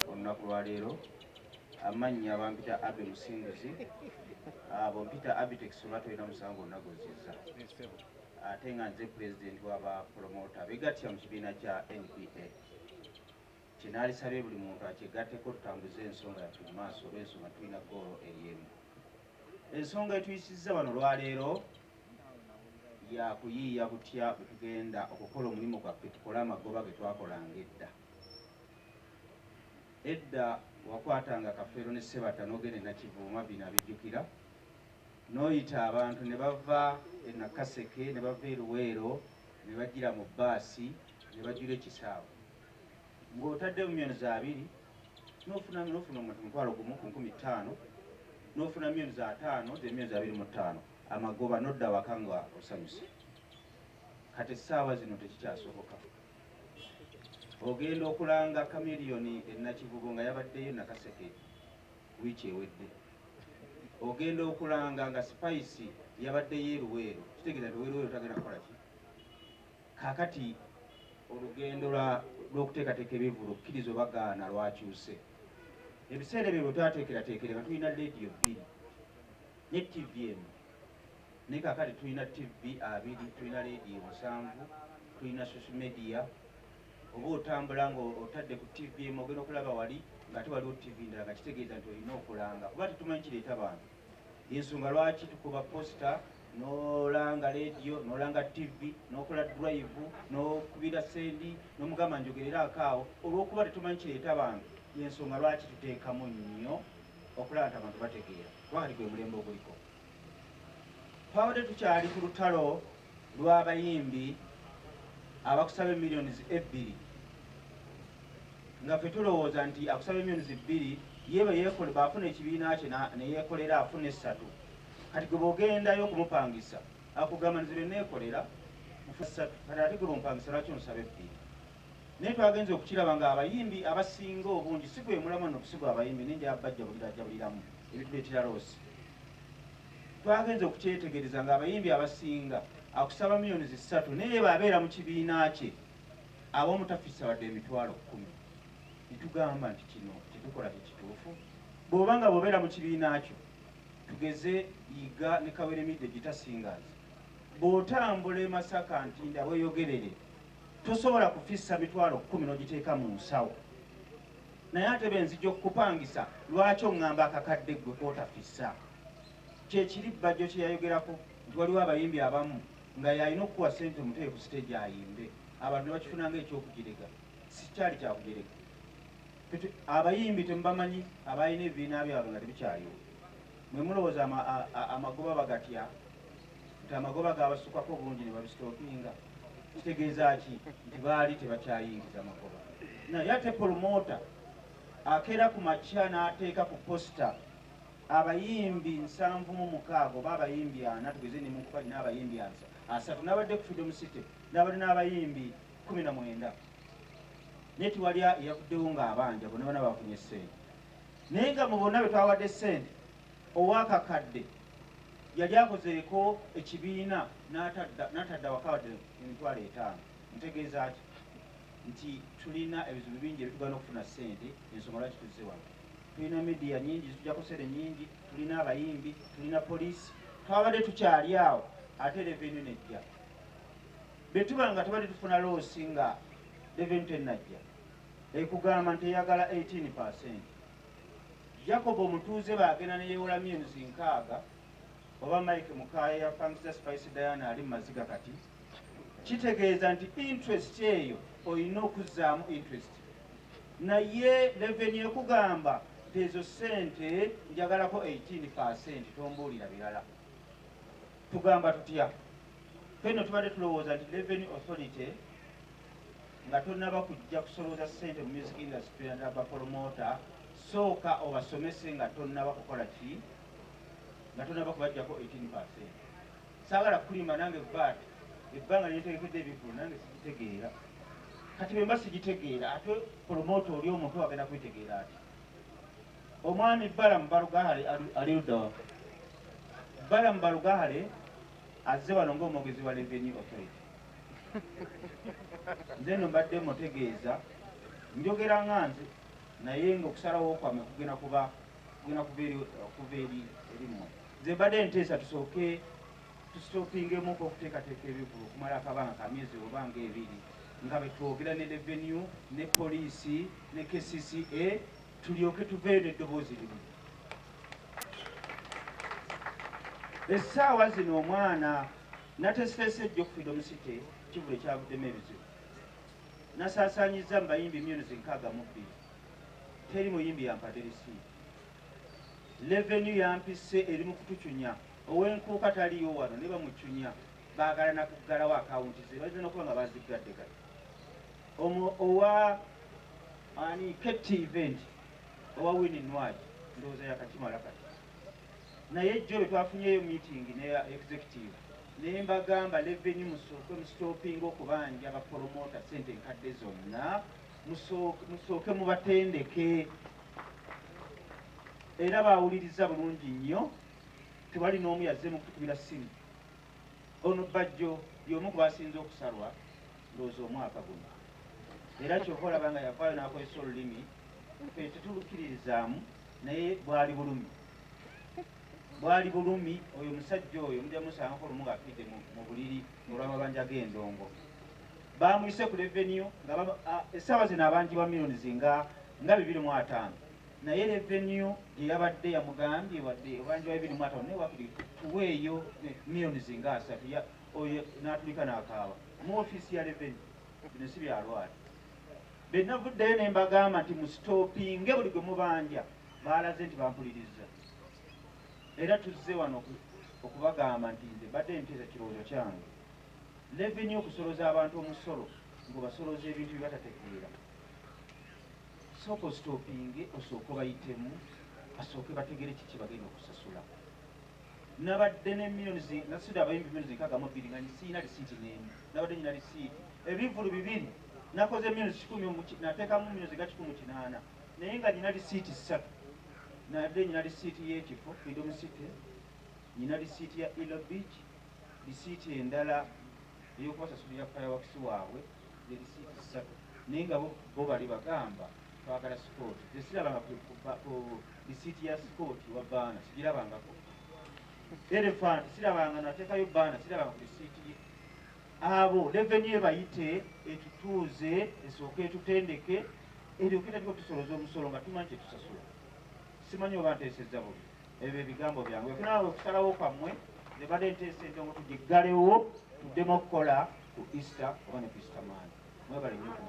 olunaku lwa leero. Amannya bampita Abe Musinguzi, abo mpita Abitex olwatolina musango nagozizza, ate nga nze pulezidenti w'aba promota begattira mu kibiina kya NPA. Kinaalisabye buli muntu akigatteko tutambuze ensonga yaffe mu maaso olw'ensonga tulina ggoolo eryemu. Ensonga etuyisizza bano olwaleero yakuyiiya butya bwe tugenda okukola omulimu gwaffe, tukole amagoba ge twakolanga edda. Edda wakwatanga Kafeero ne Ssebata n'ogenda e Nakivuuma, bino abijjukira, n'oyita abantu ne bava e Nakaseke ne bava e Luweero ne bajjira mu bbaasi ne bajjula ekisaawe, ng'otadde millions 2 n'ofuna omutwalo gumu ku 5000, n'ofuna millions 5 ze millions 25 amagoba n'odda waka nga osanyuse. Kati essaawa zino tekikyasoboka. Ogenda okulanga Kamiliyoni e Nakivubo nga yabaddeyo Nakaseke wiiki ewedde. Ogenda okulanga nga Spice yabaddeyo e Luweero, kitegeeza nti Luweero tagenda kukola ki? Kaakati olugendo lw'okuteekateeka ebivulu kkiriza obagaana lwakyuse. Ebiseera ebyo bwe twateekerateekera nga tulina leediyo 2 ne TV emu, naye kaakati tulina TV 2, tulina leediyo 7, tulina social media. Oba otambula ng'otadde ku TV emu ogenda okulaba wali ng'ate waliwo TV ndala, nga kitegeeza nti olina okulanga kuba tetumanyi kireeta bantu. Ensonga lwaki tukuba posita n'olanga leediyo n'olanga TV n'okola drive n'okubira sendi n'omugamba njogereraako awo, olw'okuba tetumanyi kireeta bantu. Yensonga lwaki tuteekamu nnyo okulaba nti abantu bategeera, kuba kati gwe mulembe oguliko. Twabadde tukyali ku lutalo lw'abayimbi abakusaba millions 2, nga ffe tulowooza nti akusaba millions 2 ye baafuna ekibiina kye ne yeekolera afuna 3. Kati gwe bw'ogendayo okumupangisa akugamba nzire neekolera mufuna 3, kati ate gwe bw'omupangisa lwaki onsaba 2? Naye twagenze okukiraba nga abayimbi abasinga obungi si gwe mulamu no kusigwa abayimbi ninja bajjabuliramu ebituleetera loosi. Twagenze okukyetegereza nga abayimbi abasinga akusaba millions 3 naye baabeera mu kibiina kye ab'omutafissa wadde emitwalo 10. Nitugamba nti kino tetukola tekituufu. Bw'oba nga bw'obeera mu kibiina kyo, tugeze yiga ne Kaweremidde Gita Singers, bw'otambula e Masaka Ntinda weeyogerere tosobola kufissa mitwalo 10 n'ogiteeka mu nsawo. Naye ate benzijja okukupangisa lwaki oŋŋamba akakadde ggwe kootafissa? Kyekiri Bajjo kye yayogerako nti waliwo abayimbi abamu nga yalina okukuwa ssente omuteeke ku siteegi ayimbe, abantu ne bakifunanga ekyokugirega. Si kyali kyakugereka. Abayimbi temubamanyi abalina ebibiina byabwe nga tebikyaliwo. Mwe mulowooza amagoba bagatya nti amagoba gaabasukkako bungi ne babisitookinga? Kitegeeza ki? Nti baali tebakyayingiza magoba. Naye ate promota akeera ku makya n'ateeka ku posita abayimbi 76 oba abayimbi 4, tugeze ne mukubali n'abayimbi 3, n'abadde ku Freedom City n'abadde n'abayimbi 19. Naye tiwali eyavuddewo ng'abanja, bonna bana bafunye ssente. Naye nga mu bonna be twawadde ssente, ow'akakadde yali akozeeko ekibiina n'atadde awaka wadde emitwalo 5. Ntegeeza ki? Nti tulina ebizibu bingi ebitugana okufuna ssente, ensonga lwaki tuzze wano. Tulina media nyingi zitujjako ssente nyingi, tulina abayimbi, tulina poliisi, twabadde tukyali awo ate revenue nejja. Bwe tuba nga tubadde tufuna loosi nga revenue tennajja, ekugamba nti eyagala 18%. Jacob omutuuze baagenda ne yeewola millions 60, oba Mike Mukaaya yapangisa Spice Diana ali mu maziga kati. Kitegeeza nti interest eyo olina okuzzaamu interest. Naye revenue ekugamba nti ezo ssente njagalako 18%, tombuulira birala. Tugamba tutya? Fenno tubadde tulowooza nti Revenue Authority nga tonnaba kujja kusolooza ssente mu music industry n'abapromota, sooka obasomese nga tonnaba kukola ki? Nga tonnaba kubajjako 18%. Saagala kulimba nange VAT ebbanga lyetegekedde ebivulu nange sigitegeera. Kati bwe mba sigitegeera ate promota oli omuntu agenda kwitegeera ati. Omwami Balamu Balugahale ali ludda wa? Balamu Balugahale azze wano ng'omwogezi wa Revenue Authority. Nze no mbadde mutegeeza njogera nga nze naye ng'okusalawo kwammwe kugenda kuba eri mmwe. Nze mbadde nteesa tusooke tusitoopingemuko okuteekateeka ebivulu okumala akabanga ka myezi oba ng'ebiri nga bwe twogera ne revenue ne poliisi ne KCCA tulyoke tuveeyo n'eddoboozi limu. Essaawa zino omwana natesitese ejjo ku Freedom City Kivule kyavuddemu ebizibu. Nasaasaanyizza mu bayimbi millions 62. Teri muyimbi yampadde lisiiti. Revenue yampise eri mu kutucunya. Owenkuuka taliyo wano ne bamucunya. Baagala nakuggalawo akawunti ze bazina n'okuba nga baziggadde kati. Owa Keti event owa Winnie Nwagi ndowooza yakakimala kati. Naye ejjo bwe twafunyeyo meeting ne executive ne mbagamba revenue musooke musitoopinga okubanja abapromota ssente enkadde zonna musooke mubatendeke era baawuliriza bulungi nnyo. Tewali n'omu yazze mu kutukubira ssimu. Ono Bajjo y'omu ku basinze okusalwa ndowooza omwaka guno era kyova olaba nga yavaayo n'akozesa olulimi tetulukkiririzaamu naye bwali bulumi. Oyo omusajja oyo mujja musangako olumu ng'afidde mu buliri olw'amabanja g'endongo. Bamuyise ku revenue nga essaawa zino abanjibwa millions nga 2.5 naye revenue gye yabadde yamugambye wadde obanjibwa 2.5 naye wakiri tuweeyo millions nga 3. Oyo n'atulika n'akaaba mu ofiisi ya revenue. Bino si byalwala. Be navuddeyo ne mbagamba nti musitoopinge buli gwe mubanja. Baalaze nti bampuliriza. Era tuzze wano okubagamba nti nze badde nteesa kirowoozo kyange. Revenue okusoloza abantu omusolo ng'obasoloza ebintu bye batategeera. Sooka ositoopinge osooke bayitemu basooke bategere kiki bagenda okusasula. Nabadde ne millions nasudde abayimbi millions 62 nga siyina lisiiti n'emu. Nabadde nyina lisiiti ebivulu 2 nakoze millions 10 nateekamu millions 108 naye nga nyina lisiiti 3. Nabadde nyina lisiiti y'ekifo Freedom City, nyina lisiiti ya Ilo Beach, lisiiti endala ey'okubasasulira fireworks waabwe ze lisiiti 3 naye nga bo bali bagamba twagala sport. Sirabanga ku lisiiti ya sport wa baana sigirabangako. Elephant sirabanga nateekayo baana sirabanga ku lisiiti. Abo revenue bayite etutuuze esooke etutendeke eryoke tatiko tusoloza omusolo nga tumanyi kye tusasula. Simanyi oba nteesezza bubi. Ebyo ebigambo byange naawe okusalawo kwammwe ne badde nteesa endongo tugiggalewo tuddemu okukola ku Easter oba ne ku Easter Monday. Mwebale nnyo ku